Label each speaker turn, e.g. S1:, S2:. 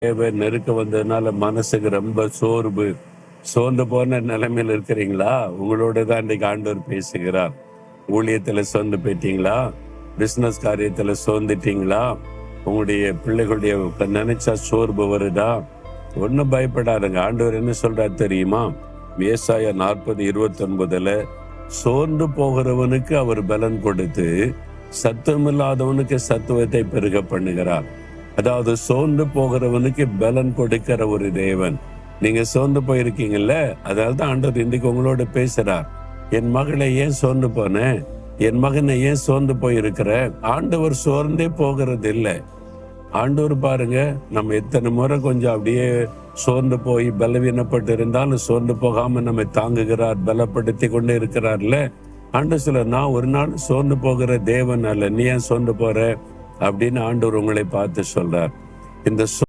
S1: தேவை நெருக்க வந்ததுனால மனசுக்கு ரொம்ப சோர்வு, சோர்ந்து போன நிலைமையில இருக்கிறீங்களா? உங்களோட தான் இன்னைக்கு ஆண்டவர் பேசுகிறார். ஊழியத்துல சோர்ந்து போயிட்டீங்களா? பிசினஸ் காரியத்துல சோர்ந்துட்டீங்களா? உங்களுடைய பிள்ளைகளுடைய நினைச்சா சோர்வு வருதா? ஒன்னும் பயப்படாதுங்க. ஆண்டவர் என்ன சொல்றார் தெரியுமா? ஏசாயா 40:29 சோர்ந்து போகிறவனுக்கு அவர் பலன் கொடுத்து சத்துவமில்லாதவனுக்கு சத்துவத்தை பெருக பண்ணுகிறார். அதாவது சோர்ந்து போகிறவனுக்கு பலன் கொடுக்கிற ஒரு தேவன். நீங்க சோர்ந்து போயிருக்கீங்கல்ல, அதனால்தான் ஆண்டவர் இன்றைக்கு உங்களோட பேசுறார். என் மகளை ஏன் சோர்ந்து போன, என் மகனை ஏன் சோர்ந்து போயிருக்கிற? ஆண்டவர் சோர்ந்தே போகிறது இல்லை. ஆண்டவர் பாருங்க, நம்ம எத்தனை முறை கொஞ்சம் அப்படியே சோர்ந்து போய் பலவீனப்பட்டு இருந்தாலும் சோர்ந்து போகாம நம்ம தாங்குகிறார், பலப்படுத்தி கொண்டே இருக்கிறார்ல. ஆண்டவர் சொல்ல, நான் ஒரு நாள் சோர்ந்து போகிற தேவன் அல்ல, நீ ஏன் சோர்ந்து போற அப்படின்னு ஆண்டவர் உங்களை பார்த்து சொல்றார். இந்த